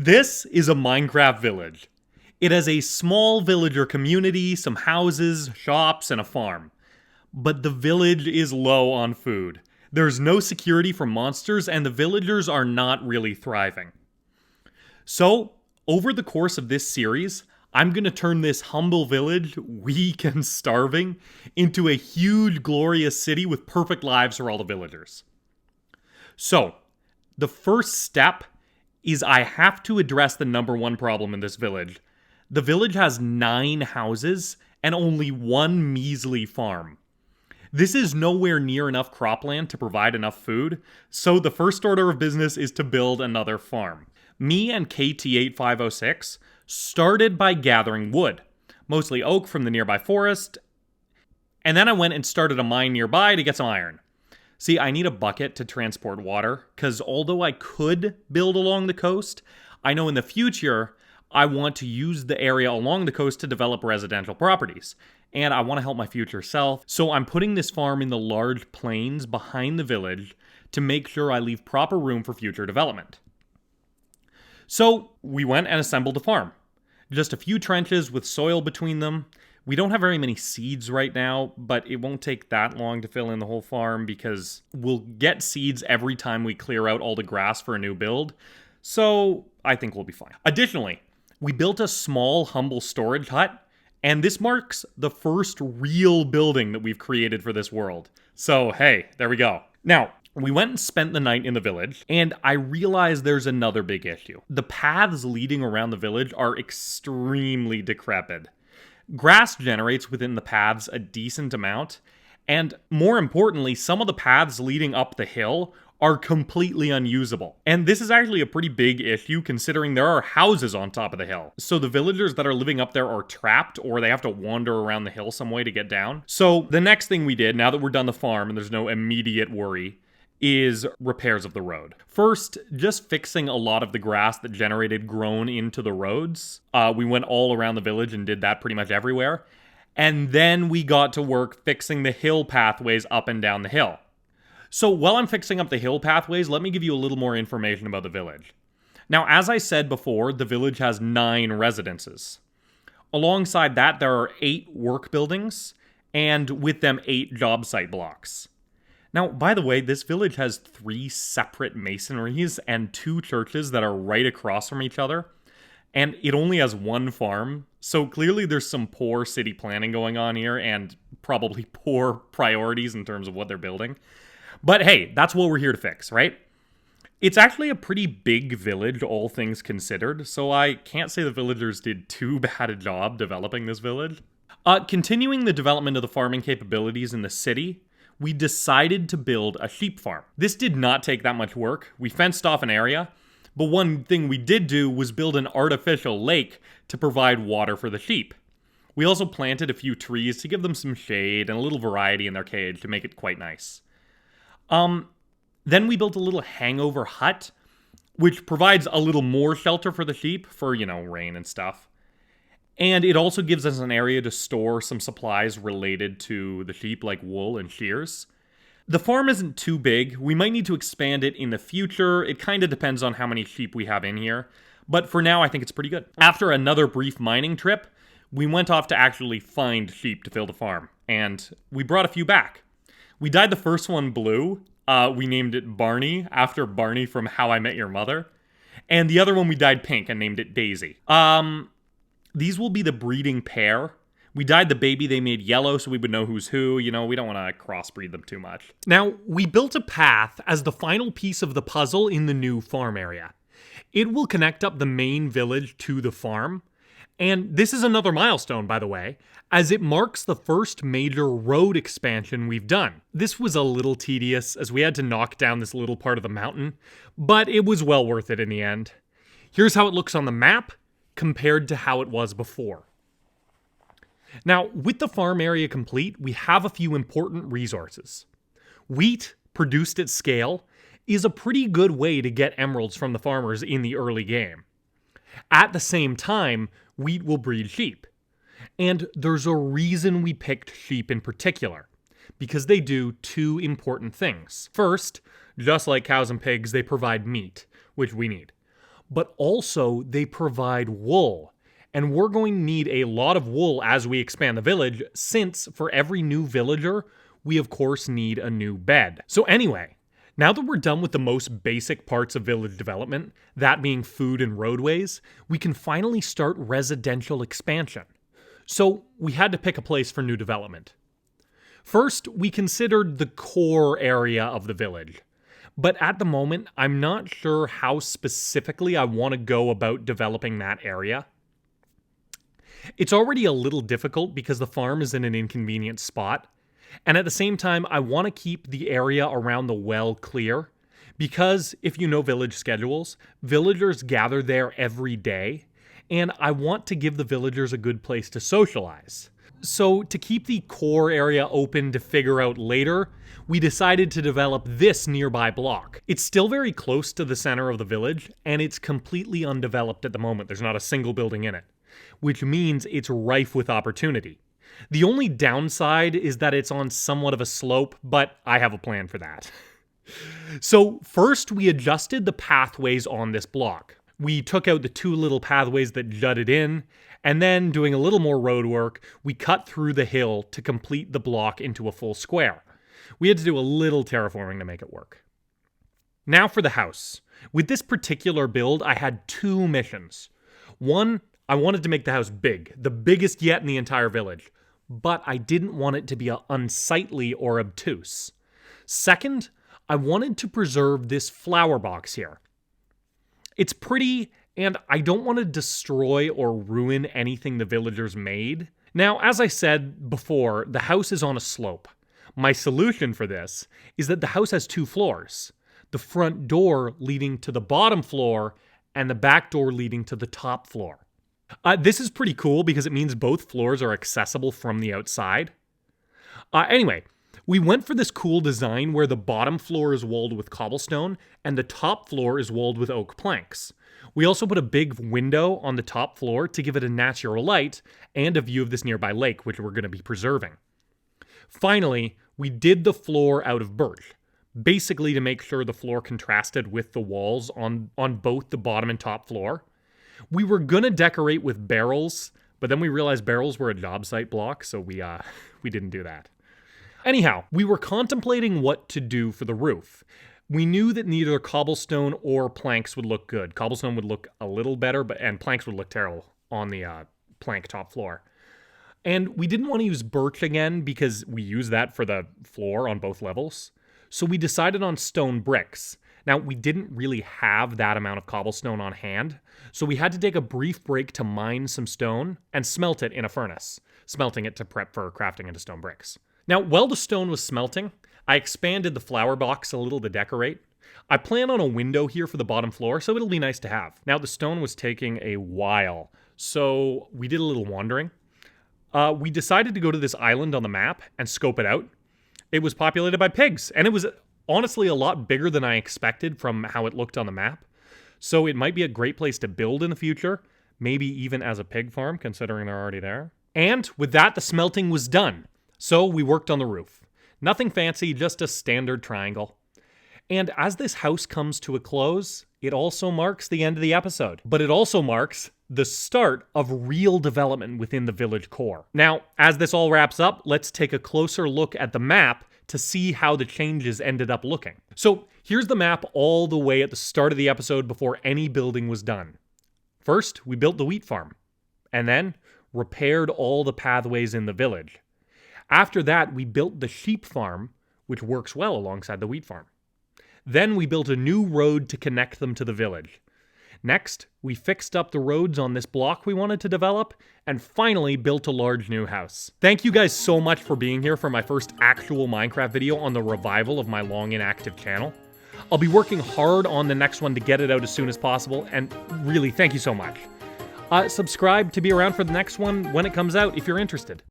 This is a Minecraft village. It has a small villager community, some houses, shops, and a farm. But the village is low on food. There's no security from monsters, and the villagers are not really thriving. So, over the course of this series, I'm going to turn this humble village, weak and starving, into a huge, glorious city with perfect lives for all the villagers. So, the first step is I have to address the number one problem in this village. The village has 9 houses and only one measly farm. This is nowhere near enough cropland to provide enough food, so the first order of business is to build another farm. Me and KT8506 started by gathering wood, mostly oak from the nearby forest, and then I went and started a mine nearby to get some iron. See, I need a bucket to transport water, because although I could build along the coast, I know in the future I want to use the area along the coast to develop residential properties, and I want to help my future self, so I'm putting this farm in the large plains behind the village to make sure I leave proper room for future development. So, we went and assembled a farm. Just a few trenches with soil between them. We don't have very many seeds right now, but it won't take that long to fill in the whole farm because we'll get seeds every time we clear out all the grass for a new build, so I think we'll be fine. Additionally, we built a small, humble storage hut, and this marks the first real building that we've created for this world. So, hey, there we go. Now, we went and spent the night in the village, and I realized there's another big issue. The paths leading around the village are extremely decrepit. Grass generates within the paths a decent amount, and more importantly, some of the paths leading up the hill are completely unusable. And this is actually a pretty big issue considering there are houses on top of the hill. So the villagers that are living up there are trapped or they have to wander around the hill some way to get down. So the next thing we did, now that we're done the farm and there's no immediate worry, is repairs of the road. First, just fixing a lot of the grass that generated grown into the roads. We went all around the village and did that pretty much everywhere. And then we got to work fixing the hill pathways up and down the hill. So while I'm fixing up the hill pathways, let me give you a little more information about the village. Now, as I said before, the village has 9 residences. Alongside that, there are 8 work buildings, and with them 8 job site blocks. Now, by the way, this village has 3 separate masonries and 2 churches that are right across from each other, and it only has 1 farm, so clearly there's some poor city planning going on here, and probably poor priorities in terms of what they're building. But hey, that's what we're here to fix, right? It's actually a pretty big village, all things considered, so I can't say the villagers did too bad a job developing this village. Continuing the development of the farming capabilities in the city, we decided to build a sheep farm. This did not take that much work. We fenced off an area, but one thing we did do was build an artificial lake to provide water for the sheep. We also planted a few trees to give them some shade and a little variety in their cage to make it quite nice. Then we built a little hangover hut, which provides a little more shelter for the sheep for, rain and stuff. And it also gives us an area to store some supplies related to the sheep, like wool and shears. The farm isn't too big. We might need to expand it in the future. It kind of depends on how many sheep we have in here. But for now, I think it's pretty good. After another brief mining trip, we went off to actually find sheep to fill the farm. And we brought a few back. We dyed the first one blue. We named it Barney, after Barney from How I Met Your Mother. And the other one we dyed pink and named it Daisy. These will be the breeding pair. We dyed the baby they made yellow so we would know who's who. We don't want to crossbreed them too much. Now, we built a path as the final piece of the puzzle in the new farm area. It will connect up the main village to the farm. And this is another milestone, by the way, as it marks the first major road expansion we've done. This was a little tedious as we had to knock down this little part of the mountain, but it was well worth it in the end. Here's how it looks on the map compared to how it was before. Now, with the farm area complete, we have a few important resources. Wheat, produced at scale, is a pretty good way to get emeralds from the farmers in the early game. At the same time, wheat will breed sheep. And there's a reason we picked sheep in particular, because they do 2 important things. First, just like cows and pigs, they provide meat, which we need. but also they provide wool. And we're going to need a lot of wool as we expand the village, since for every new villager, we of course need a new bed. So anyway, now that we're done with the most basic parts of village development, that being food and roadways, we can finally start residential expansion. So we had to pick a place for new development. First, we considered the core area of the village. But at the moment, I'm not sure how specifically I want to go about developing that area. It's already a little difficult because the farm is in an inconvenient spot. And at the same time, I want to keep the area around the well clear. Because if you know village schedules, villagers gather there every day. And I want to give the villagers a good place to socialize. So to keep the core area open to figure out later, we decided to develop this nearby block. It's still very close to the center of the village, and it's completely undeveloped at the moment. There's not a single building in it, which means it's rife with opportunity. The only downside is that it's on somewhat of a slope, but I have a plan for that. So first, we adjusted the pathways on this block. We took out the two little pathways that jutted in, and then, doing a little more road work, we cut through the hill to complete the block into a full square. We had to do a little terraforming to make it work. Now for the house. With this particular build, I had two missions. One, I wanted to make the house big, the biggest yet in the entire village, but I didn't want it to be unsightly or obtuse. Second, I wanted to preserve this flower box here. It's pretty, and I don't want to destroy or ruin anything the villagers made. Now, as I said before, the house is on a slope. My solution for this is that the house has two floors. The front door leading to the bottom floor, and the back door leading to the top floor. This is pretty cool because it means both floors are accessible from the outside. Anyway, we went for this cool design where the bottom floor is walled with cobblestone and the top floor is walled with oak planks. We also put a big window on the top floor to give it a natural light and a view of this nearby lake, which we're going to be preserving. Finally, we did the floor out of birch, basically to make sure the floor contrasted with the walls on both the bottom and top floor. We were going to decorate with barrels, but then we realized barrels were a job site block, so we didn't do that. Anyhow, we were contemplating what to do for the roof. We knew that neither cobblestone or planks would look good. Cobblestone would look a little better, and planks would look terrible on the plank top floor. And we didn't want to use birch again because we use that for the floor on both levels. So we decided on stone bricks. Now, we didn't really have that amount of cobblestone on hand, so we had to take a brief break to mine some stone and smelt it in a furnace, smelting it to prep for crafting into stone bricks. Now, while the stone was smelting, I expanded the flower box a little to decorate. I plan on a window here for the bottom floor, so it'll be nice to have. Now, the stone was taking a while, so we did a little wandering. We decided to go to this island on the map and scope it out. It was populated by pigs, and it was honestly a lot bigger than I expected from how it looked on the map. So it might be a great place to build in the future, maybe even as a pig farm, considering they're already there. And with that, the smelting was done. So we worked on the roof. Nothing fancy, just a standard triangle. And as this house comes to a close, it also marks the end of the episode. But it also marks the start of real development within the village core. Now, as this all wraps up, let's take a closer look at the map to see how the changes ended up looking. So here's the map all the way at the start of the episode before any building was done. First, we built the wheat farm, and then repaired all the pathways in the village. After that, we built the sheep farm, which works well alongside the wheat farm. Then we built a new road to connect them to the village. Next, we fixed up the roads on this block we wanted to develop, and finally built a large new house. Thank you guys so much for being here for my first actual Minecraft video on the revival of my long inactive channel. I'll be working hard on the next one to get it out as soon as possible, and really, thank you so much. Subscribe to be around for the next one when it comes out if you're interested.